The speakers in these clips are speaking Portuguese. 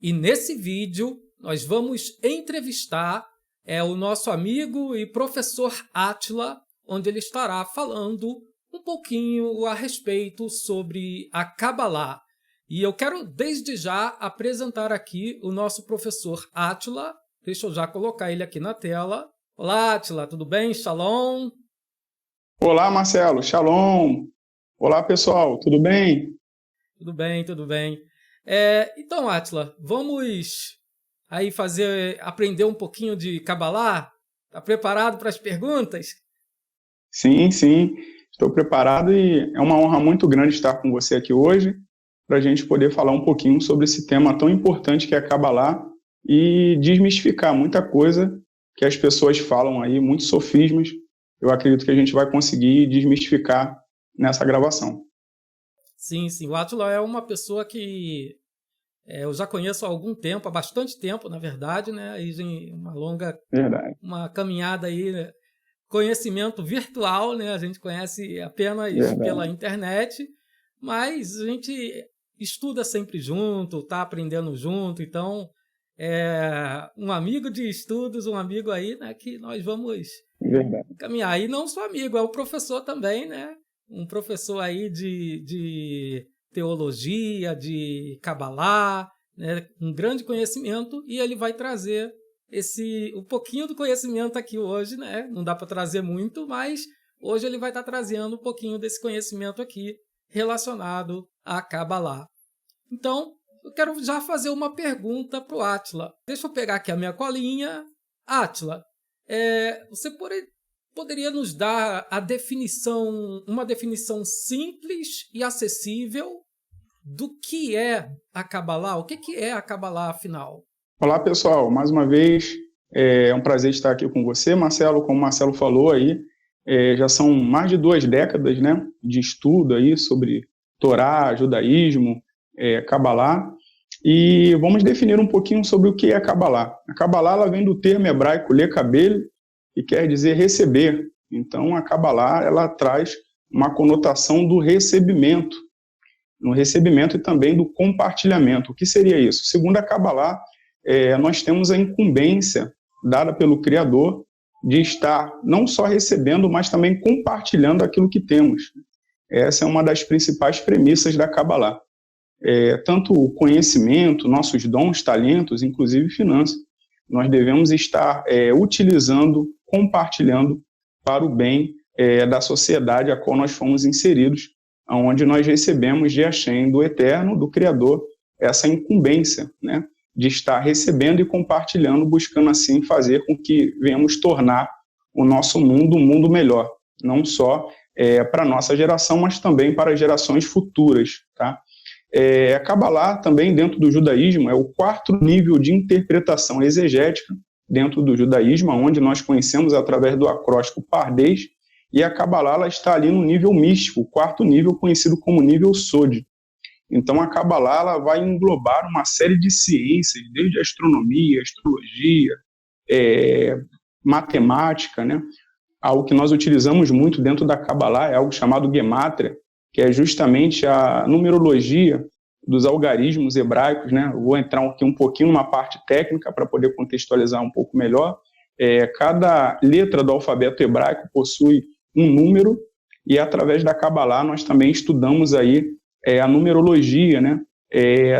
E nesse vídeo nós vamos entrevistar o nosso amigo e professor Átila, onde ele estará falando um pouquinho a respeito sobre a Kabbalah. E eu quero desde já apresentar aqui o nosso professor Átila. Deixa eu já colocar ele aqui na tela. Olá, Átila, tudo bem? Shalom. Olá, Marcelo. Shalom. Olá, pessoal. Tudo bem? Tudo bem, tudo bem. Então, Átila, vamos aí aprender um pouquinho de Kabbalah? Está preparado para as perguntas? Sim. Estou preparado e é uma honra muito grande estar com você aqui hoje para a gente poder falar um pouquinho sobre esse tema tão importante que é a Kabbalah e desmistificar muita coisa que as pessoas falam aí, muitos sofismas. Eu acredito que a gente vai conseguir desmistificar nessa gravação. Sim. O Átila é uma pessoa que eu já conheço há algum tempo, há bastante tempo, na verdade, né? Aí uma caminhada aí, né? Conhecimento virtual, né? A gente conhece apenas pela internet, mas a gente estuda sempre junto, está aprendendo junto, então um amigo de estudos, um amigo aí, né? Que nós vamos caminhar. E não só amigo, é o professor também, né? Um professor aí de teologia, de Kabbalah, né? Um grande conhecimento, e ele vai trazer um pouquinho do conhecimento aqui hoje, né? Não dá para trazer muito, mas hoje ele vai estar trazendo um pouquinho desse conhecimento aqui relacionado à Kabbalah. Então, eu quero já fazer uma pergunta para o Átila. Deixa eu pegar aqui a minha colinha. Átila, você poderia nos dar uma definição simples e acessível do que é a Kabbalah? O que é a Kabbalah, afinal? Olá, pessoal. Mais uma vez, é um prazer estar aqui com você, Marcelo. Como o Marcelo falou aí, já são mais de 2 décadas, né, de estudo aí sobre Torá, judaísmo, Kabbalah. E vamos definir um pouquinho sobre o que é a Kabbalah. A Kabbalah ela vem do termo hebraico lekabel, que quer dizer receber. Então, a Kabbalah ela traz uma conotação do recebimento, no recebimento e também do compartilhamento. O que seria isso? Segundo a Kabbalah, nós temos a incumbência dada pelo Criador de estar não só recebendo, mas também compartilhando aquilo que temos. Essa é uma das principais premissas da Kabbalah. Tanto o conhecimento, nossos dons, talentos, inclusive finanças, nós devemos estar utilizando, compartilhando para o bem da sociedade a qual nós fomos inseridos, onde nós recebemos de Hashem, do Eterno, do Criador, essa incumbência, né, de estar recebendo e compartilhando, buscando assim fazer com que venhamos tornar o nosso mundo um mundo melhor, não só para a nossa geração, mas também para gerações futuras, tá? A Kabbalah também dentro do judaísmo é o 4º nível de interpretação exegética dentro do judaísmo, onde nós conhecemos através do acróstico Pardês, e a Kabbalah ela está ali no nível místico, o 4º nível conhecido como nível Sod. Então a Kabbalah ela vai englobar uma série de ciências, desde astronomia, astrologia, matemática, né? Algo que nós utilizamos muito dentro da Kabbalah é algo chamado Gemátria, que é justamente a numerologia dos algarismos hebraicos, né? Eu vou entrar aqui um pouquinho numa parte técnica para poder contextualizar um pouco melhor. Cada letra do alfabeto hebraico possui um número, e através da Kabbalah nós também estudamos aí a numerologia, né?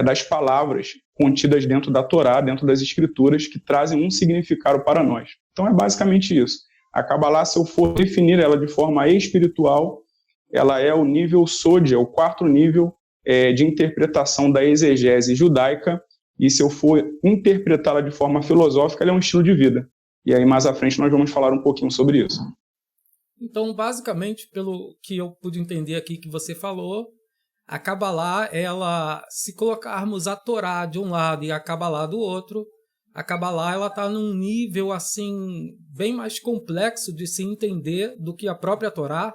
Das palavras contidas dentro da Torá, dentro das escrituras, que trazem um significado para nós. Então é basicamente isso. A Kabbalah, se eu for definir ela de forma espiritual, ela é o nível Sod, é o 4º nível de interpretação da exegese judaica, e se eu for interpretá-la de forma filosófica, ela é um estilo de vida. E aí mais à frente nós vamos falar um pouquinho sobre isso. Então, basicamente, pelo que eu pude entender aqui que você falou, a Kabbalah, ela, se colocarmos a Torá de um lado e a Kabbalah do outro, a Kabbalah ela está num nível assim bem mais complexo de se entender do que a própria Torá.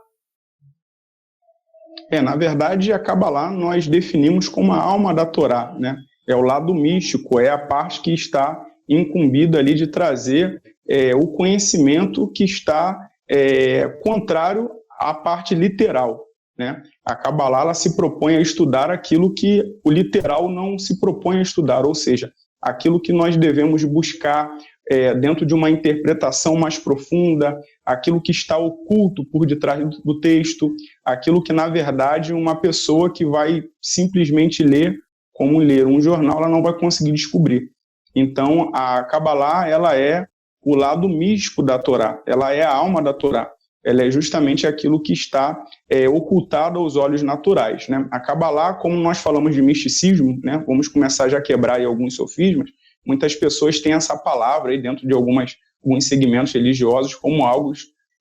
Na verdade, a Kabbalah nós definimos como a alma da Torá, né? É o lado místico, é a parte que está incumbida ali de trazer o conhecimento que está contrário à parte literal. né? A Kabbalah ela se propõe a estudar aquilo que o literal não se propõe a estudar, ou seja, aquilo que nós devemos buscar dentro de uma interpretação mais profunda, aquilo que está oculto por detrás do texto, aquilo que, na verdade, uma pessoa que vai simplesmente ler, como ler um jornal, ela não vai conseguir descobrir. Então, a Kabbalah ela é o lado místico da Torá, ela é a alma da Torá. Ela é justamente aquilo que está ocultado aos olhos naturais, né? A Kabbalah, como nós falamos de misticismo, né? Vamos começar já a quebrar aí alguns sofismas. Muitas pessoas têm essa palavra aí dentro de alguns segmentos religiosos como algo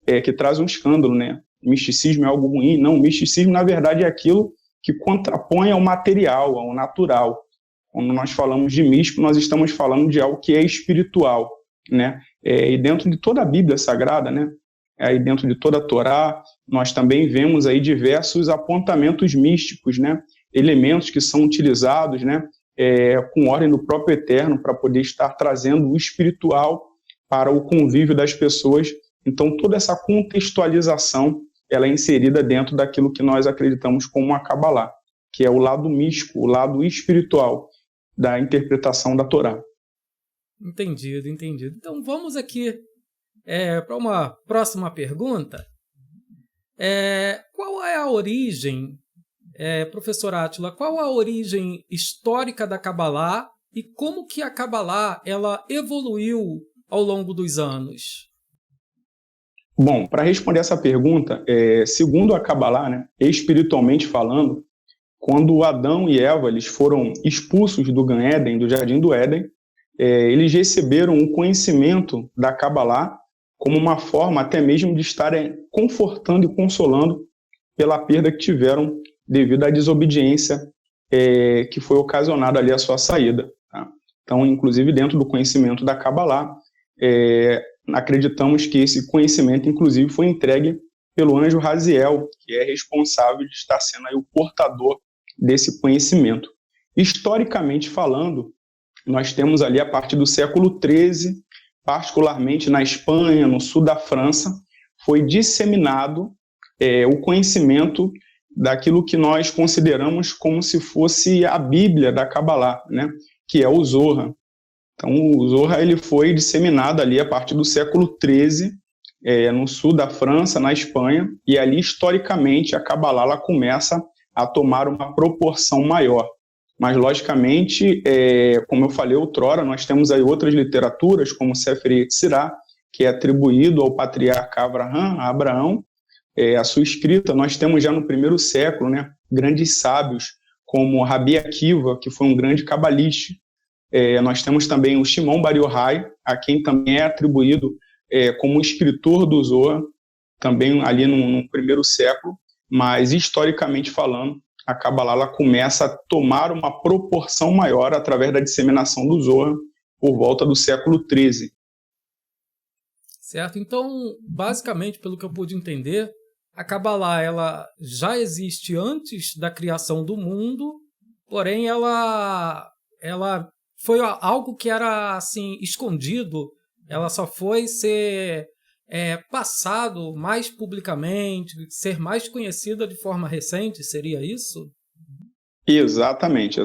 que traz um escândalo, né? Misticismo é algo ruim. Não, misticismo, na verdade, é aquilo que contrapõe ao material, ao natural. Quando nós falamos de místico, nós estamos falando de algo que é espiritual, né? E dentro de toda a Bíblia Sagrada, né? Aí dentro de toda a Torá, nós também vemos aí diversos apontamentos místicos, né? Elementos que são utilizados, né? Com ordem do próprio Eterno para poder estar trazendo o espiritual para o convívio das pessoas. Então, toda essa contextualização ela é inserida dentro daquilo que nós acreditamos como a Kabbalah, que é o lado místico, o lado espiritual da interpretação da Torá. Entendido. Então, vamos aqui para uma próxima pergunta. Qual é a origem, professor Átila, qual a origem histórica da Kabbalah e como que a Kabbalah ela evoluiu ao longo dos anos? Bom, para responder essa pergunta, segundo a Kabbalah, né, espiritualmente falando, quando Adão e Eva eles foram expulsos do Gan Éden, do Jardim do Éden, eles receberam o conhecimento da Kabbalah como uma forma até mesmo de estarem confortando e consolando pela perda que tiveram devido à desobediência que foi ocasionada ali a sua saída. Tá? Então, inclusive, dentro do conhecimento da Kabbalah, acreditamos que esse conhecimento, inclusive, foi entregue pelo anjo Raziel, que é responsável de estar sendo aí o portador desse conhecimento. Historicamente falando, nós temos ali a partir do século XIII, particularmente na Espanha, no sul da França, foi disseminado o conhecimento daquilo que nós consideramos como se fosse a Bíblia da Kabbalah, né? Que é o Zohar. Então, o Zohar ele foi disseminado ali a partir do século XIII, no sul da França, na Espanha, e ali, historicamente, a Kabbalah ela começa a tomar uma proporção maior. Mas, logicamente, como eu falei outrora, nós temos aí outras literaturas, como Sefer Yetzirah, que é atribuído ao patriarca Abraão. A sua escrita, nós temos já no primeiro século, né, grandes sábios, como Rabi Akiva, que foi um grande cabalista. Nós temos também o Shimon Bar Yochai, a quem também é atribuído como escritor do Zohar, também ali no primeiro século, mas, historicamente falando, a Kabbalah ela começa a tomar uma proporção maior através da disseminação do Zohar por volta do século XIII. Certo. Então, basicamente, pelo que eu pude entender, a Kabbalah ela já existe antes da criação do mundo, porém ela foi algo que era assim escondido, ela só foi ser passado mais publicamente, ser mais conhecida de forma recente, seria isso? Exatamente.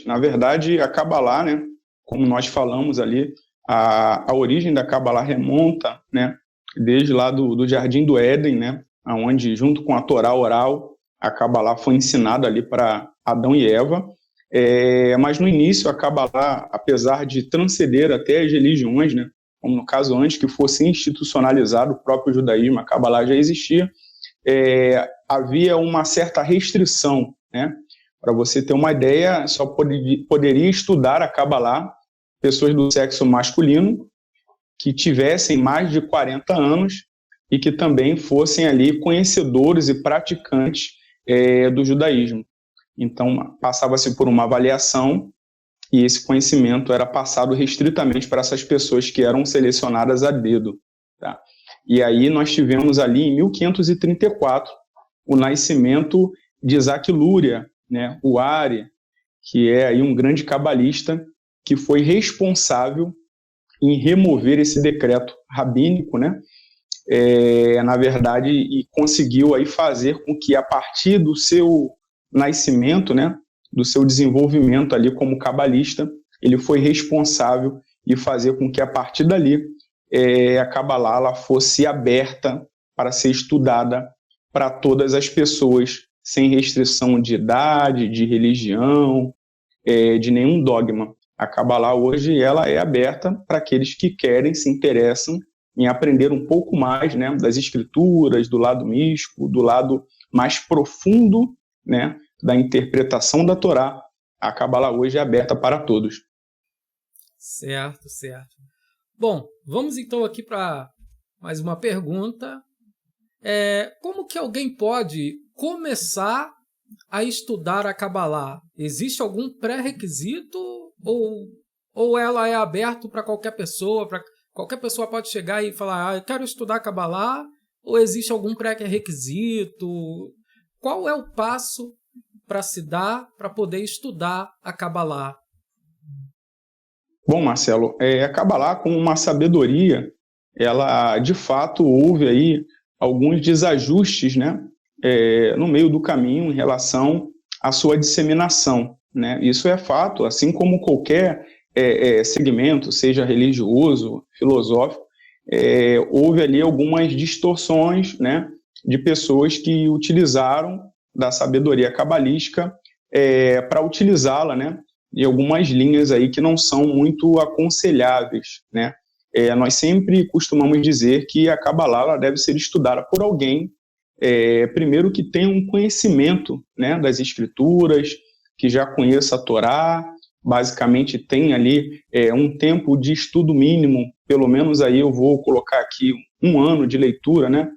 Na verdade, a Kabbalah, né, como nós falamos ali, a origem da Kabbalah remonta, né, desde lá do Jardim do Éden, né, onde, junto com a Torá oral, a Kabbalah foi ensinada ali para Adão e Eva. Mas no início, a Kabbalah, apesar de transcender até as religiões, né, como no caso antes que fosse institucionalizado o próprio judaísmo, a Kabbalah já existia, havia uma certa restrição, né? Para você ter uma ideia, só poderia estudar a Kabbalah pessoas do sexo masculino que tivessem mais de 40 anos e que também fossem ali conhecedores e praticantes do judaísmo. Então, passava-se por uma avaliação e esse conhecimento era passado restritamente para essas pessoas que eram selecionadas a dedo. Tá? E aí nós tivemos ali, em 1534, o nascimento de Isaac Luria, né, o Ari, que é aí um grande cabalista que foi responsável em remover esse decreto rabínico, né, na verdade, e conseguiu aí fazer com que, a partir do seu nascimento, né, do seu desenvolvimento ali como cabalista, ele foi responsável e fazer com que, a partir dali, a Kabbalah ela fosse aberta para ser estudada para todas as pessoas, sem restrição de idade, de religião, de nenhum dogma. A Kabbalah hoje ela é aberta para aqueles que querem, se interessam em aprender um pouco mais, né, das escrituras, do lado místico, do lado mais profundo, né, da interpretação da Torá. A Kabbalah hoje é aberta para todos. Certo, certo. Bom, vamos então aqui para mais uma pergunta. Como que alguém pode começar a estudar a Kabbalah? Existe algum pré-requisito ou ela é aberta para qualquer pessoa? Qualquer pessoa pode chegar e falar, eu quero estudar Kabbalah, ou existe algum pré-requisito? Qual é o passo para se dar para poder estudar a Kabbalah? Bom, Marcelo, a Kabbalah, com uma sabedoria, ela, de fato, houve aí alguns desajustes, né, no meio do caminho em relação à sua disseminação, né? Isso é fato, assim como qualquer segmento, seja religioso, filosófico, houve ali algumas distorções, né, de pessoas que utilizaram da sabedoria cabalística para utilizá-la, né, em algumas linhas aí que não são muito aconselháveis, né? Nós sempre costumamos dizer que a Kabbalah ela deve ser estudada por alguém, primeiro que tenha um conhecimento, né, das escrituras, que já conheça a Torá, basicamente tem ali um tempo de estudo mínimo, pelo menos aí eu vou colocar aqui 1 ano de leitura, né,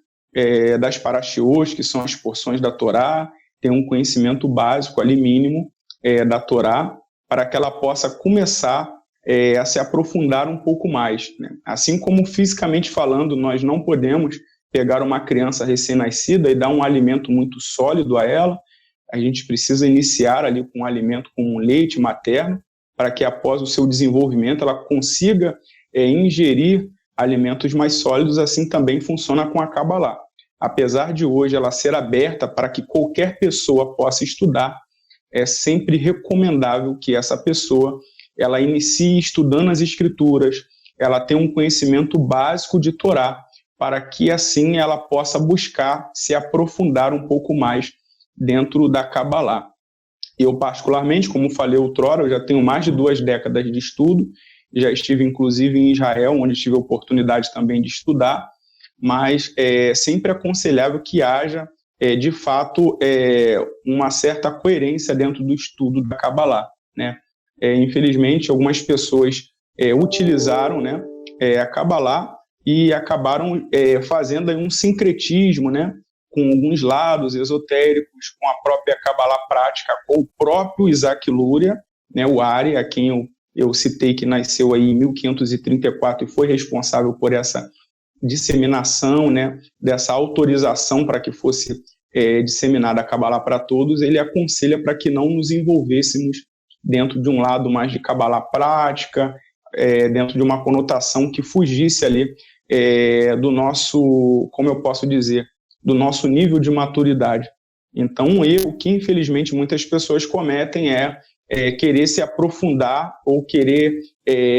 das parashiot, que são as porções da Torá, tem um conhecimento básico ali mínimo da Torá, para que ela possa começar a se aprofundar um pouco mais, né? Assim como fisicamente falando, nós não podemos pegar uma criança recém-nascida e dar um alimento muito sólido a ela, a gente precisa iniciar ali com um alimento como um leite materno, para que após o seu desenvolvimento ela consiga ingerir alimentos mais sólidos. Assim também funciona com a Kabbalah. Apesar de hoje ela ser aberta para que qualquer pessoa possa estudar, é sempre recomendável que essa pessoa ela inicie estudando as escrituras, ela tenha um conhecimento básico de Torá, para que assim ela possa buscar se aprofundar um pouco mais dentro da Kabbalah. Eu particularmente, como falei outrora, eu já tenho mais de 2 décadas de estudo, já estive inclusive em Israel, onde tive a oportunidade também de estudar, mas é sempre aconselhável que haja de fato, uma certa coerência dentro do estudo da Kabbalah, né? Infelizmente, algumas pessoas utilizaram, né, a Kabbalah e acabaram fazendo aí um sincretismo, né, com alguns lados esotéricos, com a própria Kabbalah prática, com o próprio Isaac Luria, né, o Ari, a quem eu citei, que nasceu aí em 1534 e foi responsável por essa disseminação, né, dessa autorização para que fosse disseminada a Kabbalah para todos. Ele aconselha para que não nos envolvêssemos dentro de um lado mais de Kabbalah prática, dentro de uma conotação que fugisse ali do nosso, como eu posso dizer, do nosso nível de maturidade. Então, um erro que, infelizmente, muitas pessoas cometem é querer se aprofundar ou querer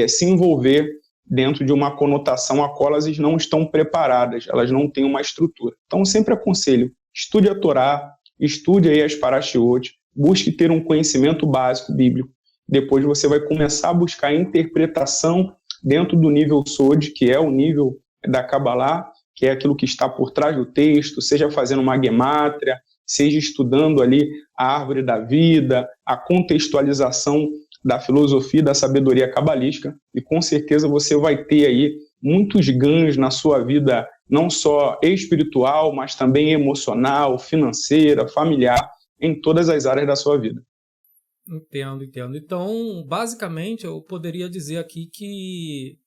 se envolver dentro de uma conotação a qual elas não estão preparadas, elas não têm uma estrutura. Então, eu sempre aconselho, estude a Torá, estude aí as parashiot, busque ter um conhecimento básico bíblico. Depois você vai começar a buscar a interpretação dentro do nível Sod, que é o nível da Kabbalah, que é aquilo que está por trás do texto, seja fazendo uma gemátria, seja estudando ali a árvore da vida, a contextualização da filosofia, da sabedoria cabalística, e com certeza você vai ter aí muitos ganhos na sua vida, não só espiritual, mas também emocional, financeira, familiar, em todas as áreas da sua vida. Entendo. Então, basicamente, eu poderia dizer aqui que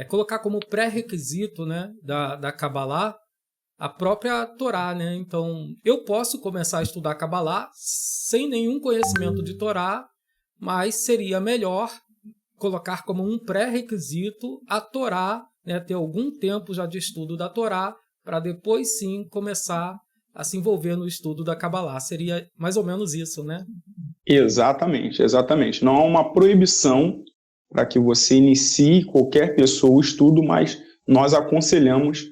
colocar como pré-requisito, né, da Kabbalah a própria Torá, né? Então, eu posso começar a estudar Kabbalah sem nenhum conhecimento de Torá, mas seria melhor colocar como um pré-requisito a Torá né, ter algum tempo já de estudo da Torá, para depois sim começar a se envolver no estudo da Kabbalah. Seria mais ou menos isso, né? Exatamente, exatamente. Não há uma proibição para que você inicie qualquer pessoa o estudo, mas nós aconselhamos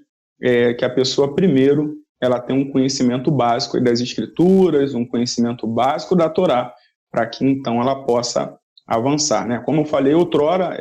que a pessoa primeiro ela tenha um conhecimento básico das Escrituras, um conhecimento básico da Torá, para que então ela possa avançar, né? Como eu falei outrora,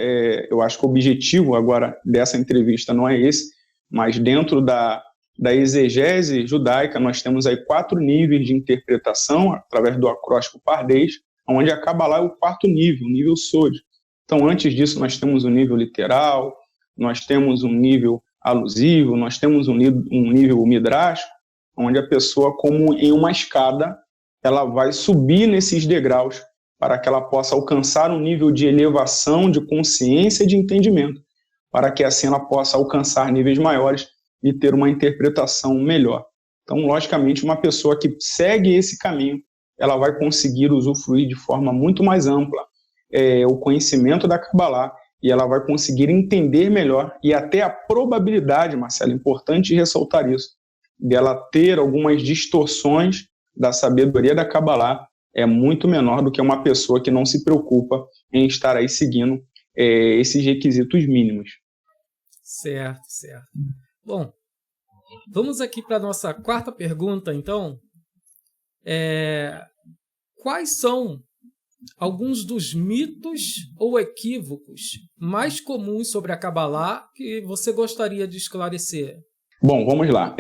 eu acho que o objetivo agora dessa entrevista não é esse, mas dentro da exegese judaica, nós temos aí 4 níveis de interpretação, através do acróstico Pardês, onde a Kabbalah é o 4º nível, o nível Sod. Então, antes disso, nós temos o nível literal, nós temos um nível alusivo, nós temos um nível midrástico, onde a pessoa, como em uma escada, ela vai subir nesses degraus para que ela possa alcançar um nível de elevação, de consciência e de entendimento, para que assim ela possa alcançar níveis maiores e ter uma interpretação melhor. Então, logicamente, uma pessoa que segue esse caminho, ela vai conseguir usufruir de forma muito mais ampla o conhecimento da Kabbalah, e ela vai conseguir entender melhor e até a probabilidade, Marcelo, importante ressaltar isso, dela ter algumas distorções da sabedoria da Kabbalah é muito menor do que uma pessoa que não se preocupa em estar aí seguindo esses requisitos mínimos. Certo, certo. Bom, vamos aqui para a nossa 4ª pergunta, então. Quais são alguns dos mitos ou equívocos mais comuns sobre a Kabbalah que você gostaria de esclarecer? Bom, vamos lá.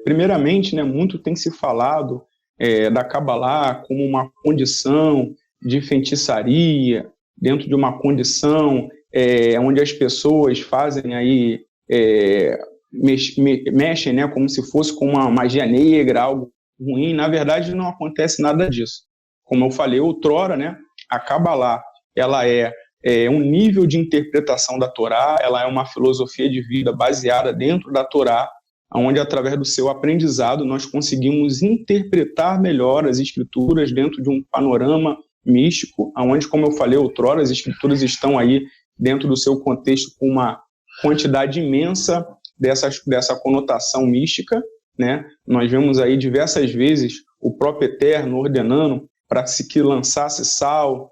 Primeiramente, né, muito tem se falado da Kabbalah como uma condição de feitiçaria, dentro de uma condição onde as pessoas fazem aí mexem, né, como se fosse com uma magia negra, algo ruim. Na verdade, não acontece nada disso. Como eu falei outrora, né, a Kabbalah ela é um nível de interpretação da Torá, ela é uma filosofia de vida baseada dentro da Torá, onde, através do seu aprendizado, nós conseguimos interpretar melhor as Escrituras dentro de um panorama místico, onde, como eu falei outrora, as Escrituras estão aí dentro do seu contexto com uma quantidade imensa dessa conotação mística, né? Nós vemos aí diversas vezes o próprio Eterno ordenando para que lançasse sal,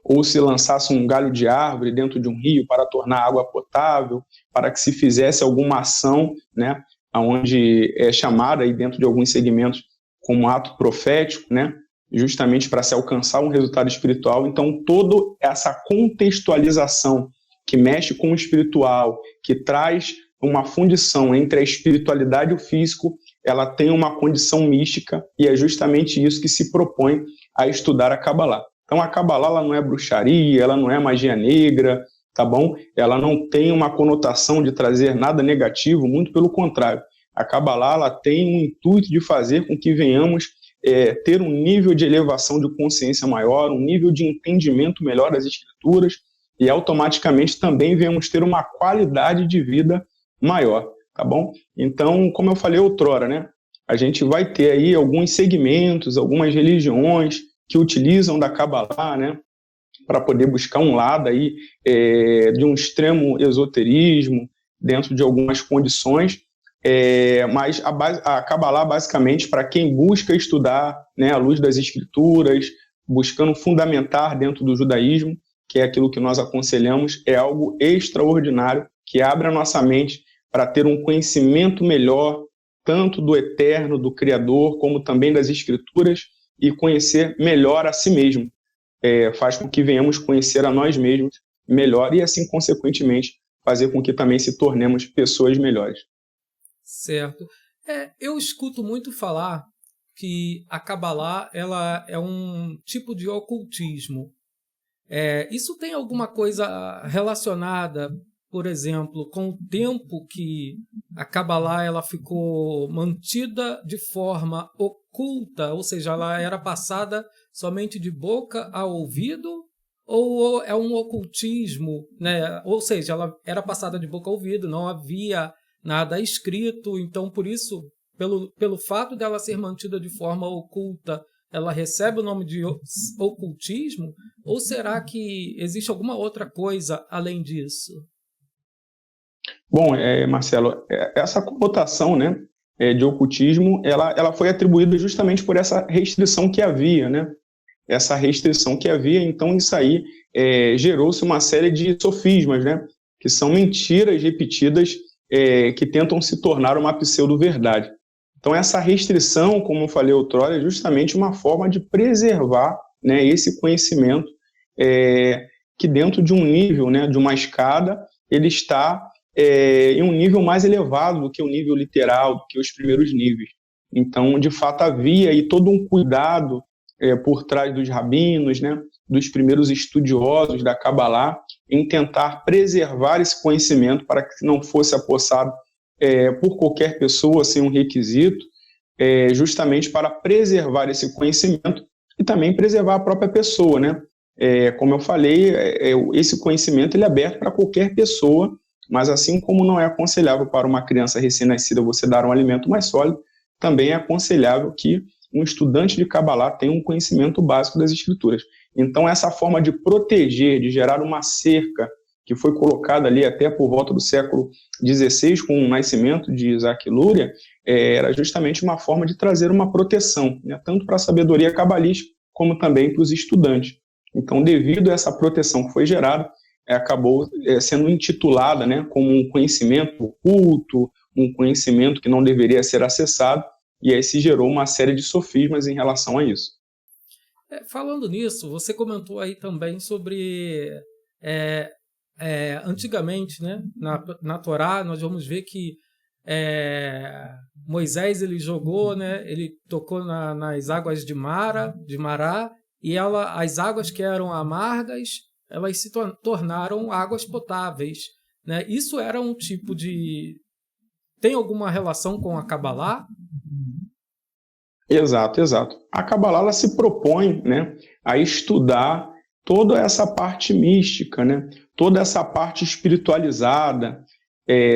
ou se lançasse um galho de árvore dentro de um rio para tornar água potável, para que se fizesse alguma ação, né, onde é chamada aí dentro de alguns segmentos como ato profético, né, justamente para se alcançar um resultado espiritual. Então, toda essa contextualização que mexe com o espiritual, que traz uma fundição entre a espiritualidade e o físico, ela tem uma condição mística, e é justamente isso que se propõe a estudar a Kabbalah. Então, a Kabbalah ela não é bruxaria, ela não é magia negra, tá bom? Ela não tem uma conotação de trazer nada negativo, muito pelo contrário. A Kabbalah ela tem um intuito de fazer com que venhamos ter um nível de elevação de consciência maior, um nível de entendimento melhor das Escrituras, e automaticamente também venhamos ter uma qualidade de vida maior, tá bom? Então, como eu falei outrora, né? A gente vai ter aí alguns segmentos, algumas religiões que utilizam da Kabbalah, né, para poder buscar um lado aí de um extremo esoterismo dentro de algumas condições, mas a Kabbalah, basicamente, para quem busca estudar, né, à luz das Escrituras, buscando fundamentar dentro do judaísmo, que é aquilo que nós aconselhamos, é algo extraordinário, que abre a nossa mente para ter um conhecimento melhor, tanto do Eterno, do Criador, como também das Escrituras, e conhecer melhor a si mesmo. Faz com que venhamos conhecer a nós mesmos melhor e, assim, consequentemente, fazer com que também se tornemos pessoas melhores. Certo. Eu escuto muito falar que a Kabbalah ela é um tipo de ocultismo. Isso tem alguma coisa relacionada, por exemplo, com o tempo que a Kabbalah ela ficou mantida de forma oculta, ou seja, ela era passada somente de boca a ouvido, ou é um ocultismo, né? Ou seja, ela era passada de boca a ouvido, não havia nada escrito, então por isso, pelo fato dela ser mantida de forma oculta, ela recebe o nome de ocultismo? Ou será que existe alguma outra coisa além disso? Bom, Marcelo, essa conotação, né, de ocultismo, ela foi atribuída justamente por essa restrição que havia, né? Essa restrição que havia, então isso aí gerou-se uma série de sofismas, né? Que são mentiras repetidas que tentam se tornar uma pseudo-verdade. Então essa restrição, como eu falei outrora, é justamente uma forma de preservar, né, esse conhecimento que dentro de um nível, né, de uma escada, ele está em um nível mais elevado do que o nível literal, do que os primeiros níveis. Então, de fato, havia aí todo um cuidado por trás dos rabinos, né, dos primeiros estudiosos da Kabbalah, em tentar preservar esse conhecimento para que não fosse apossado por qualquer pessoa sem um requisito, justamente para preservar esse conhecimento e também preservar a própria pessoa, né? Como eu falei, esse conhecimento ele é aberto para qualquer pessoa, mas assim como não é aconselhável para uma criança recém-nascida você dar um alimento mais sólido, também é aconselhável que um estudante de Kabbalah tenha um conhecimento básico das escrituras. Então, essa forma de proteger, de gerar uma cerca, que foi colocada ali até por volta do século XVI, com o nascimento de Isaac Luria, era justamente uma forma de trazer uma proteção, né, tanto para a sabedoria cabalística, como também para os estudantes. Então, devido a essa proteção que foi gerada, acabou sendo intitulada, né, como um conhecimento oculto, um conhecimento que não deveria ser acessado, e aí se gerou uma série de sofismas em relação a isso. Falando nisso, você comentou aí também sobre antigamente, né, na Torá, nós vamos ver que Moisés ele jogou, né, ele tocou nas águas de Mará, e as águas que eram amargas, elas se tornaram águas potáveis, né? Isso era um tipo de... Tem alguma relação com a Kabbalah? Exato. A Kabbalah ela se propõe, né, a estudar toda essa parte mística, né, toda essa parte espiritualizada,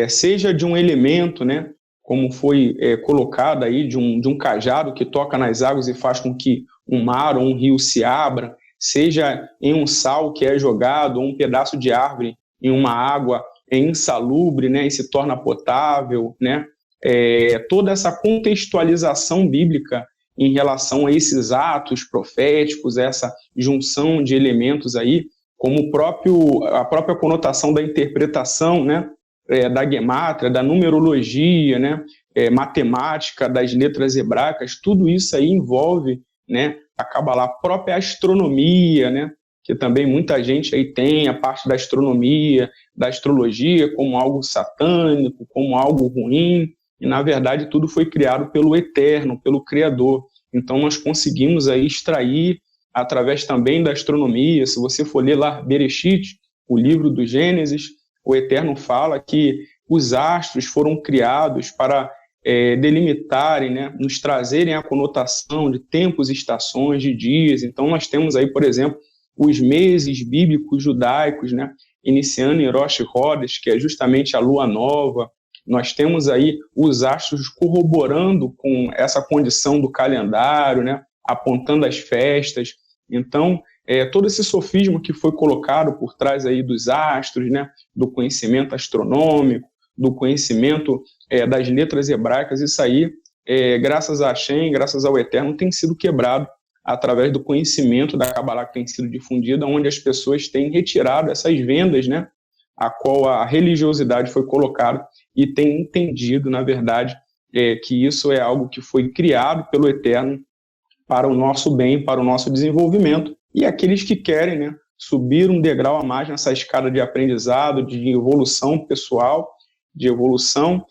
seja de um elemento, né, como foi colocado aí, de um cajado que toca nas águas e faz com que um mar ou um rio se abra, seja em um sal que é jogado, ou um pedaço de árvore em uma água insalubre, né, e se torna potável, né? Toda essa contextualização bíblica em relação a esses atos proféticos, essa junção de elementos aí, como a própria conotação da interpretação, né, da gemátria, da numerologia, né, matemática, das letras hebraicas, tudo isso aí envolve, né, a Kabbalah, a própria astronomia, né, que também muita gente aí tem a parte da astronomia, da astrologia como algo satânico, como algo ruim, e na verdade tudo foi criado pelo Eterno, pelo Criador. Então nós conseguimos aí extrair, através também da astronomia, se você for ler lá Bereshit, o livro do Gênesis, o Eterno fala que os astros foram criados para delimitarem, né, nos trazerem a conotação de tempos, estações, de dias. Então nós temos aí, por exemplo, os meses bíblicos judaicos, né, iniciando em Rosh Chodesh, que é justamente a lua nova. Nós temos aí os astros corroborando com essa condição do calendário, né, apontando as festas. Então, todo esse sofismo que foi colocado por trás aí dos astros, né, do conhecimento astronômico, do conhecimento das letras hebraicas, isso aí, graças a Hashem, graças ao Eterno, tem sido quebrado através do conhecimento da Kabbalah que tem sido difundida, onde as pessoas têm retirado essas vendas, né, a qual a religiosidade foi colocada, e têm entendido, na verdade, que isso é algo que foi criado pelo Eterno para o nosso bem, para o nosso desenvolvimento, e aqueles que querem, né, subir um degrau a mais nessa escada de aprendizado, de evolução pessoal, de evolução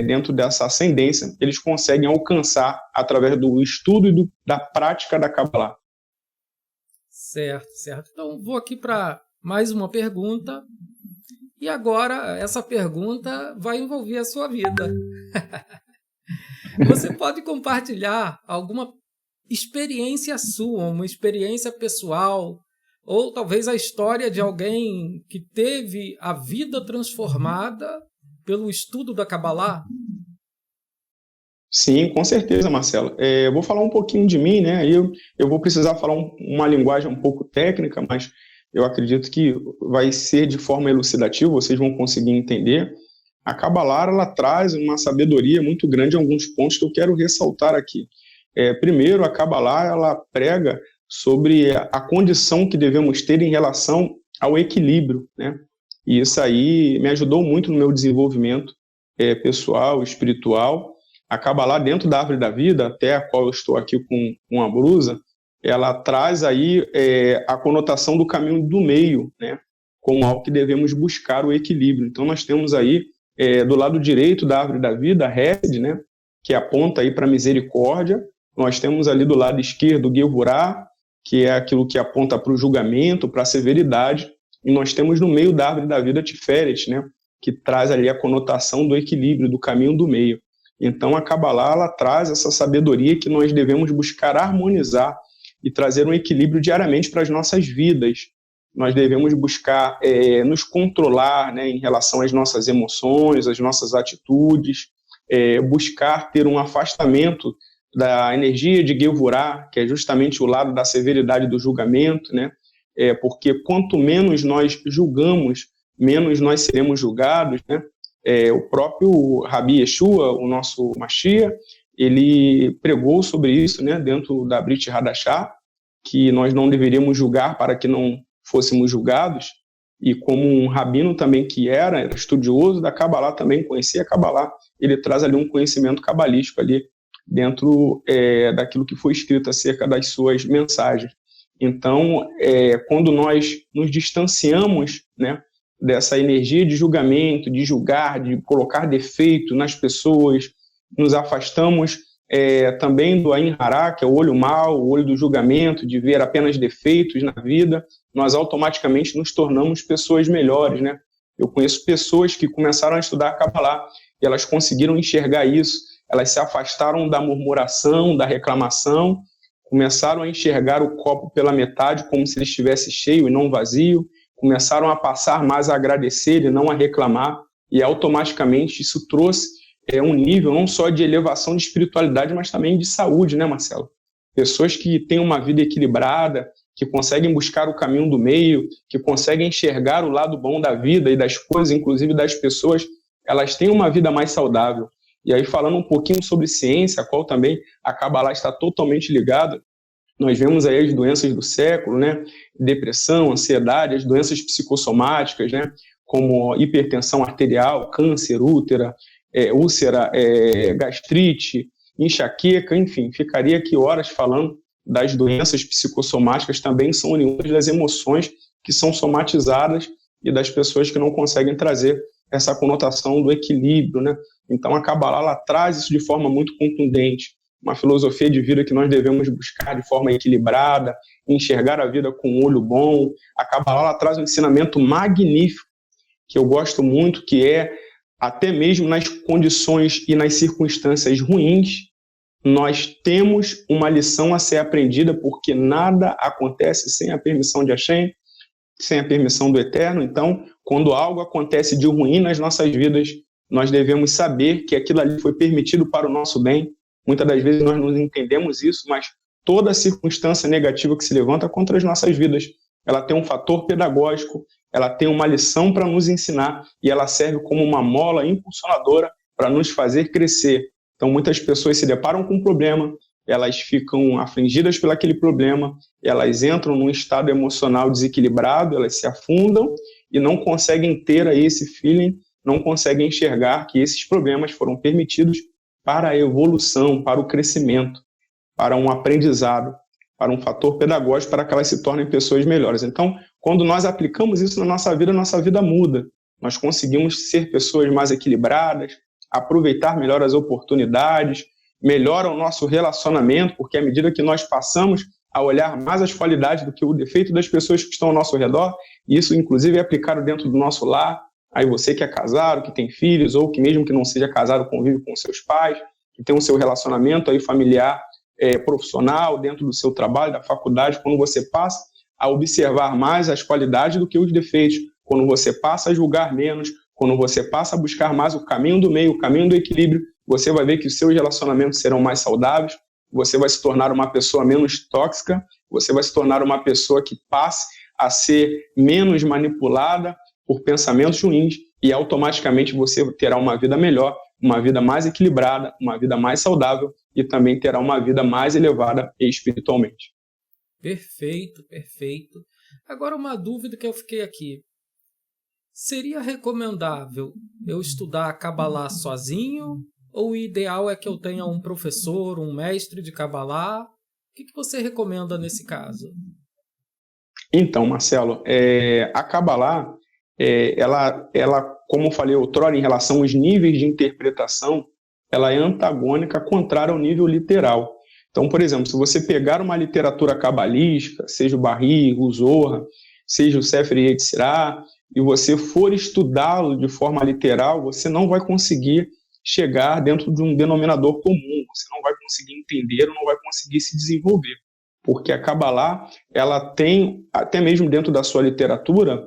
dentro dessa ascendência, eles conseguem alcançar através do estudo e da prática da Kabbalah. Certo. Então, vou aqui para mais uma pergunta. E agora, essa pergunta vai envolver a sua vida. Você pode compartilhar alguma experiência sua, uma experiência pessoal, ou talvez a história de alguém que teve a vida transformada pelo estudo da Kabbalah? Sim, com certeza, Marcelo. Eu vou falar um pouquinho de mim, né? Eu vou precisar falar uma linguagem um pouco técnica, mas eu acredito que vai ser de forma elucidativa, vocês vão conseguir entender. A Kabbalah, ela traz uma sabedoria muito grande em alguns pontos que eu quero ressaltar aqui. Primeiro, a Kabbalah, ela prega sobre a condição que devemos ter em relação ao equilíbrio, né? E isso aí me ajudou muito no meu desenvolvimento pessoal, espiritual. A Kabbalah, dentro da Árvore da Vida, até a qual eu estou aqui com a blusa, ela traz aí a conotação do caminho do meio, né? Como algo que devemos buscar o equilíbrio. Então, nós temos aí, do lado direito da Árvore da Vida, a Hesed, né? Que aponta aí para a misericórdia. Nós temos ali do lado esquerdo o Gevurah, que é aquilo que aponta para o julgamento, para a severidade. E nós temos no meio da Árvore da Vida Tiferet, né? Que traz ali a conotação do equilíbrio, do caminho do meio. Então, a Kabbalah, ela traz essa sabedoria que nós devemos buscar harmonizar e trazer um equilíbrio diariamente para as nossas vidas. Nós devemos buscar nos controlar, né, em relação às nossas emoções, às nossas atitudes, buscar ter um afastamento da energia de Gevurah, que é justamente o lado da severidade do julgamento, né? Porque quanto menos nós julgamos, menos nós seremos julgados, né? O próprio Rabi Yeshua, o nosso Mashiach, ele pregou sobre isso, né, dentro da Brit Hadashah, que nós não deveríamos julgar para que não fôssemos julgados, e como um rabino também que era estudioso da Kabbalah, também conhecia a Kabbalah, ele traz ali um conhecimento cabalístico ali dentro daquilo que foi escrito acerca das suas mensagens. Então, quando nós nos distanciamos, né, dessa energia de julgamento, de julgar, de colocar defeito nas pessoas, nos afastamos também do Ain Hara, que é o olho mau, o olho do julgamento, de ver apenas defeitos na vida, nós automaticamente nos tornamos pessoas melhores, né? Eu conheço pessoas que começaram a estudar a Kabbalah e elas conseguiram enxergar isso, elas se afastaram da murmuração, da reclamação, começaram a enxergar o copo pela metade como se ele estivesse cheio e não vazio, começaram a passar mais a agradecer e não a reclamar, e automaticamente isso trouxe um nível não só de elevação de espiritualidade, mas também de saúde, né, Marcelo? Pessoas que têm uma vida equilibrada, que conseguem buscar o caminho do meio, que conseguem enxergar o lado bom da vida e das coisas, inclusive das pessoas, elas têm uma vida mais saudável. E aí, falando um pouquinho sobre ciência, a qual também a Kabbalah está totalmente ligada, nós vemos aí as doenças do século, né? Depressão, ansiedade, as doenças psicossomáticas, né? Como hipertensão arterial, câncer, úlcera, gastrite, enxaqueca, enfim, ficaria aqui horas falando das doenças psicossomáticas, também são oriundas das emoções que são somatizadas e das pessoas que não conseguem trazer essa conotação do equilíbrio, né? Então a Kabbalah, ela traz isso de forma muito contundente, uma filosofia de vida que nós devemos buscar de forma equilibrada, enxergar a vida com um olho bom. A Kabbalah, ela traz um ensinamento magnífico, que eu gosto muito, que é até mesmo nas condições e nas circunstâncias ruins, nós temos uma lição a ser aprendida, porque nada acontece sem a permissão de Hashem, sem a permissão do Eterno. Então, quando algo acontece de ruim nas nossas vidas, nós devemos saber que aquilo ali foi permitido para o nosso bem. Muitas das vezes nós não entendemos isso, mas toda circunstância negativa que se levanta contra as nossas vidas, ela tem um fator pedagógico, ela tem uma lição para nos ensinar e ela serve como uma mola impulsionadora para nos fazer crescer. Então, muitas pessoas se deparam com um problema, elas ficam afligidas por aquele problema, elas entram num estado emocional desequilibrado, elas se afundam e não conseguem ter aí esse feeling, não conseguem enxergar que esses problemas foram permitidos para a evolução, para o crescimento, para um aprendizado, para um fator pedagógico, para que elas se tornem pessoas melhores. Então, quando nós aplicamos isso na nossa vida muda. Nós conseguimos ser pessoas mais equilibradas, aproveitar melhor as oportunidades, melhora o nosso relacionamento, porque à medida que nós passamos a olhar mais as qualidades do que o defeito das pessoas que estão ao nosso redor, e isso inclusive é aplicado dentro do nosso lar. Aí você que é casado, que tem filhos, ou que mesmo que não seja casado, convive com seus pais, que tem o seu relacionamento aí familiar, profissional, dentro do seu trabalho, da faculdade, quando você passa a observar mais as qualidades do que os defeitos, quando você passa a julgar menos, quando você passa a buscar mais o caminho do meio, o caminho do equilíbrio, você vai ver que os seus relacionamentos serão mais saudáveis, você vai se tornar uma pessoa menos tóxica, você vai se tornar uma pessoa que passe a ser menos manipulada por pensamentos ruins, e automaticamente você terá uma vida melhor, uma vida mais equilibrada, uma vida mais saudável e também terá uma vida mais elevada espiritualmente. Perfeito, perfeito. Agora uma dúvida que eu fiquei aqui. Seria recomendável eu estudar a Kabbalah sozinho ou o ideal é que eu tenha um professor, um mestre de Kabbalah? O que você recomenda nesse caso? Então, Marcelo, a Kabbalah, ela, como eu falei outrora, em relação aos níveis de interpretação, ela é antagônica, contrária ao nível literal. Então, por exemplo, se você pegar uma literatura cabalística, seja o Bahir, o Zohar, seja o Sefer Yetzirah, e você for estudá-lo de forma literal, você não vai conseguir chegar dentro de um denominador comum, você não vai conseguir entender, não vai conseguir se desenvolver. Porque a Kabbalah, ela tem, até mesmo dentro da sua literatura,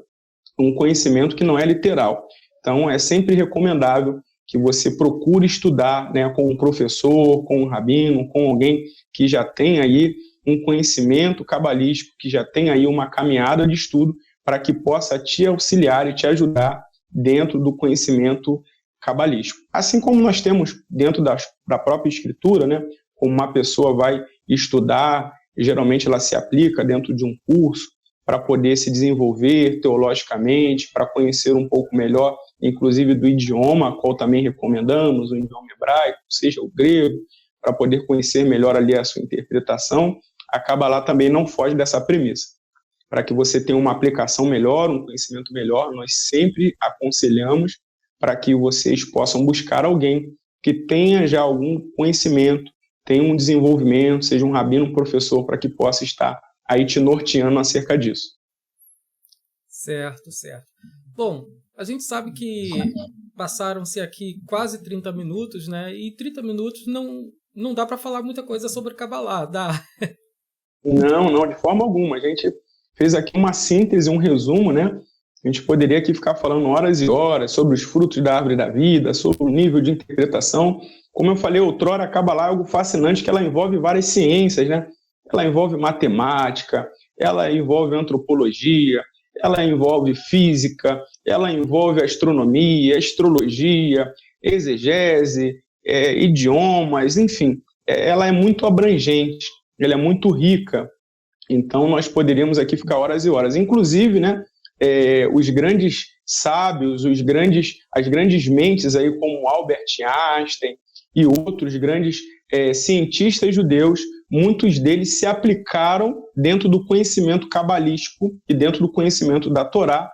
um conhecimento que não é literal. Então, é sempre recomendável que você procure estudar, né, com um professor, com um rabino, com alguém que já tem aí um conhecimento cabalístico, que já tem aí uma caminhada de estudo, para que possa te auxiliar e te ajudar dentro do conhecimento cabalístico. Assim como nós temos dentro da própria escritura, né, como uma pessoa vai estudar, geralmente ela se aplica dentro de um curso para poder se desenvolver teologicamente, para conhecer um pouco melhor, inclusive do idioma, qual também recomendamos, o idioma hebraico, seja o grego, para poder conhecer melhor ali a sua interpretação. A Kabbalah também não foge dessa premissa. Para que você tenha uma aplicação melhor, um conhecimento melhor, nós sempre aconselhamos para que vocês possam buscar alguém que tenha já algum conhecimento, tenha um desenvolvimento, seja um rabino, um professor, para que possa estar aí te norteando acerca disso. Certo, certo. Bom, a gente sabe que passaram-se aqui quase 30 minutos, né? E 30 minutos não dá para falar muita coisa sobre Kabbalah, dá? Não, de forma alguma. A gente fez aqui uma síntese, um resumo, né? A gente poderia aqui ficar falando horas e horas sobre os frutos da árvore da vida, sobre o nível de interpretação. Como eu falei outrora, a Kabbalah é algo fascinante, que ela envolve várias ciências, né? Ela envolve matemática, ela envolve antropologia, ela envolve física, ela envolve astronomia, astrologia, exegese, idiomas, enfim. Ela é muito abrangente, ela é muito rica. Então, nós poderíamos aqui ficar horas e horas. Inclusive, né, os grandes sábios, as grandes mentes, aí, como Albert Einstein e outros grandes cientistas judeus, muitos deles se aplicaram dentro do conhecimento cabalístico e dentro do conhecimento da Torá,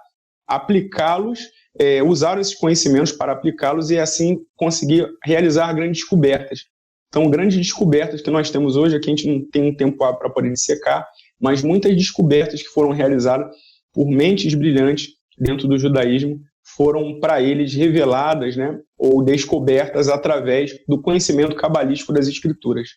usaram esses conhecimentos para aplicá-los e assim conseguir realizar grandes descobertas. Então, grandes descobertas que nós temos hoje, aqui a gente não tem um tempo para poder dissecar, mas muitas descobertas que foram realizadas por mentes brilhantes dentro do judaísmo foram para eles reveladas, né, ou descobertas através do conhecimento cabalístico das escrituras.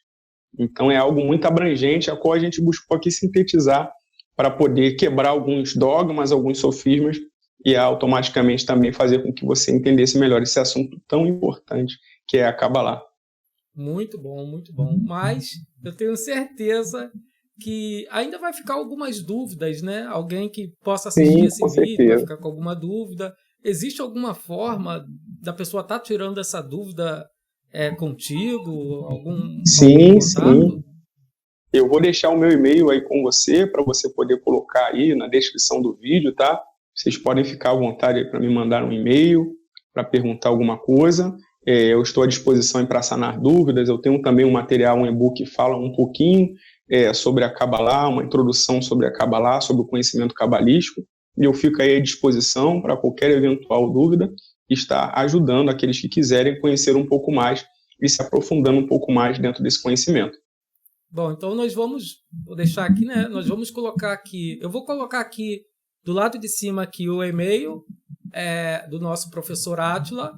Então é algo muito abrangente, a qual a gente buscou aqui sintetizar para poder quebrar alguns dogmas, alguns sofismas e automaticamente também fazer com que você entendesse melhor esse assunto tão importante que é a Kabbalah. Muito bom, muito bom. Mas eu tenho certeza que ainda vai ficar algumas dúvidas, né? Alguém que possa assistir esse vídeo vai ficar com alguma dúvida. Existe alguma forma da pessoa estar tirando essa dúvida contigo? Algum contato? Eu vou deixar o meu e-mail aí com você, para você poder colocar aí na descrição do vídeo, tá? Vocês podem ficar à vontade aí para me mandar um e-mail, para perguntar alguma coisa. Eu estou à disposição para sanar dúvidas. Eu tenho também um material, um e-book que fala um pouquinho sobre a Kabbalah, uma introdução sobre a Kabbalah, sobre o conhecimento cabalístico. E eu fico aí à disposição para qualquer eventual dúvida e estar ajudando aqueles que quiserem conhecer um pouco mais e se aprofundando um pouco mais dentro desse conhecimento. Bom, então vou deixar aqui, né? Nós vamos colocar aqui, eu vou colocar aqui do lado de cima aqui o e-mail do nosso professor Átila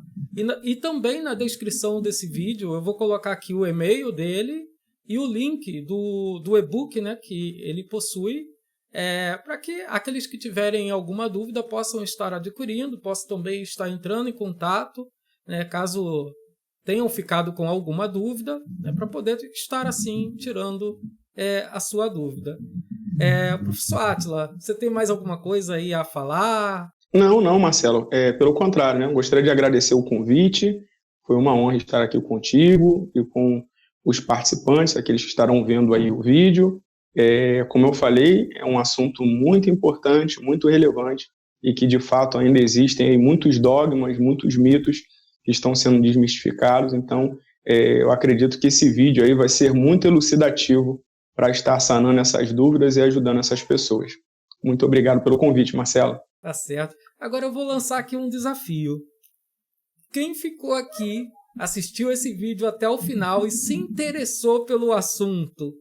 e também na descrição desse vídeo eu vou colocar aqui o e-mail dele e o link do e-book, né, que ele possui, para que aqueles que tiverem alguma dúvida possam estar adquirindo, possam também estar entrando em contato, né, caso tenham ficado com alguma dúvida, né, para poder estar assim tirando a sua dúvida. Professor Átila, você tem mais alguma coisa aí a falar? Não, Marcelo. Pelo contrário, né? Gostaria de agradecer o convite. Foi uma honra estar aqui contigo e com os participantes, aqueles que estarão vendo aí o vídeo. Como eu falei, é um assunto muito importante, muito relevante e que, de fato, ainda existem aí muitos dogmas, muitos mitos que estão sendo desmistificados. Então, eu acredito que esse vídeo aí vai ser muito elucidativo para estar sanando essas dúvidas e ajudando essas pessoas. Muito obrigado pelo convite, Marcelo. Tá certo. Agora eu vou lançar aqui um desafio. Quem ficou aqui, assistiu esse vídeo até o final e se interessou pelo assunto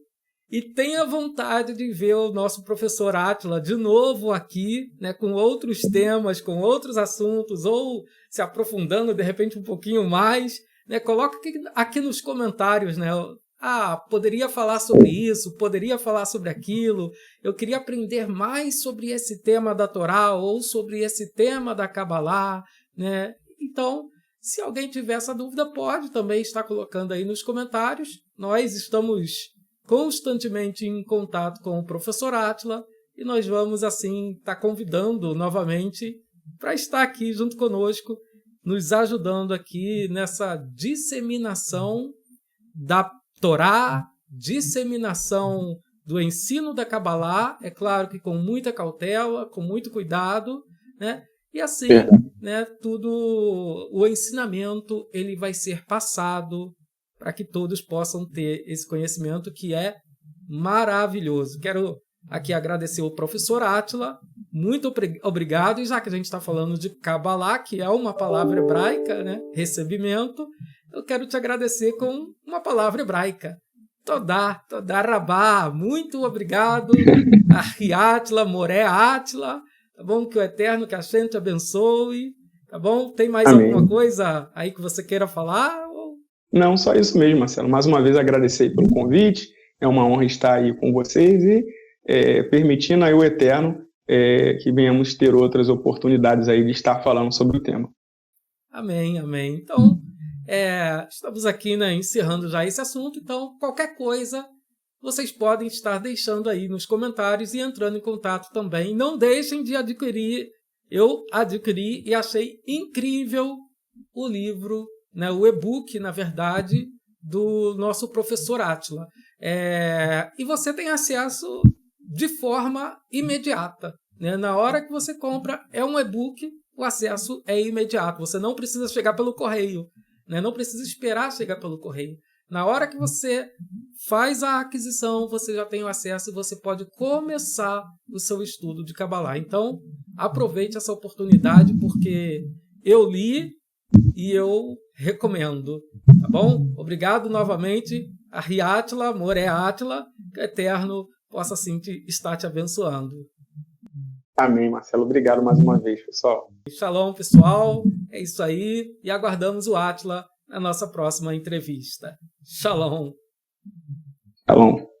e tem a vontade de ver o nosso professor Átila de novo aqui, né, com outros temas, com outros assuntos, ou se aprofundando de repente um pouquinho mais, né, coloca aqui nos comentários, né? Poderia falar sobre isso, poderia falar sobre aquilo, eu queria aprender mais sobre esse tema da Torá ou sobre esse tema da Kabbalah, né? Então, se alguém tiver essa dúvida, pode também estar colocando aí nos comentários. Nós estamos constantemente em contato com o professor Átila e nós vamos, assim, estar convidando novamente para estar aqui junto conosco, nos ajudando aqui nessa disseminação da Torá, disseminação do ensino da Kabbalah, é claro que com muita cautela, com muito cuidado, né? E assim, né, o ensinamento ele vai ser passado para que todos possam ter esse conhecimento que é maravilhoso. Quero aqui agradecer o professor Átila, muito obrigado, e já que a gente está falando de Kabbalah, que é uma palavra hebraica, né, recebimento, eu quero te agradecer com uma palavra hebraica. Todá rabá. Muito obrigado. Ahi Átila, Moré Átila. Tá bom? Que o Eterno, que a Hashem te abençoe. Tá bom? Tem mais Amém. Alguma coisa aí que você queira falar? Não, só isso mesmo, Marcelo. Mais uma vez agradecer pelo convite. É uma honra estar aí com vocês e permitindo aí o Eterno que venhamos ter outras oportunidades aí de estar falando sobre o tema. Amém, amém. Então, estamos aqui, né, encerrando já esse assunto, então qualquer coisa vocês podem estar deixando aí nos comentários e entrando em contato também. Não deixem de adquirir. Eu adquiri e achei incrível o livro, né, o e-book, na verdade, do nosso professor Átila. E você tem acesso de forma imediata, né? Na hora que você compra, é um e-book, o acesso é imediato. Você não precisa chegar pelo correio, né? Não precisa esperar chegar pelo correio. Na hora que você faz a aquisição, você já tem o acesso e você pode começar o seu estudo de Kabbalah. Então, aproveite essa oportunidade, porque eu li e eu recomendo. Tá bom? Obrigado novamente. Ahi Átila, Moré Átila, que o Eterno possa assim estar te abençoando. Amém, Marcelo. Obrigado mais uma vez, pessoal. Shalom, pessoal. É isso aí. E aguardamos o Átila na nossa próxima entrevista. Shalom. Shalom.